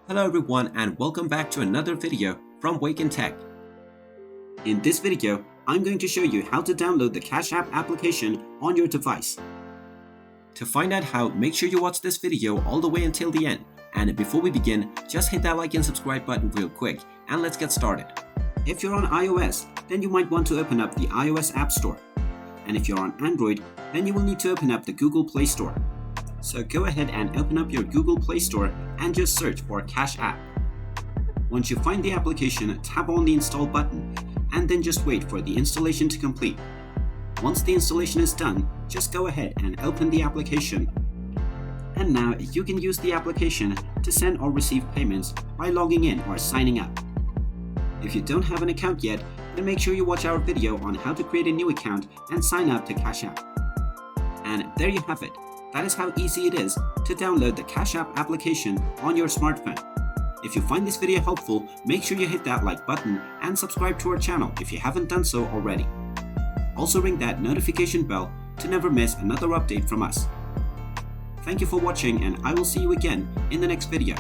Hello everyone and welcome back to another video from Wake in Tech. In this video, I'm going to show you how to download the Cash App application on your device. To find out how, make sure you watch this video all the way until the end. And before we begin, just hit that like and subscribe button real quick and let's get started. If you're on iOS, then you might want to open up the iOS App Store. And if you're on Android, then you will need to open up the Google Play Store. So go ahead and open up your Google Play Store and just search for Cash App. Once you find the application, tap on the install button and then just wait for the installation to complete. Once the installation is done, just go ahead and open the application. And now you can use the application to send or receive payments by logging in or signing up. If you don't have an account yet, then make sure you watch our video on how to create a new account and sign up to Cash App. And there you have it. That is how easy it is to download the Cash App application on your smartphone. If you find this video helpful, make sure you hit that like button and subscribe to our channel if you haven't done so already. Also ring that notification bell to never miss another update from us. Thank you for watching and I will see you again in the next video.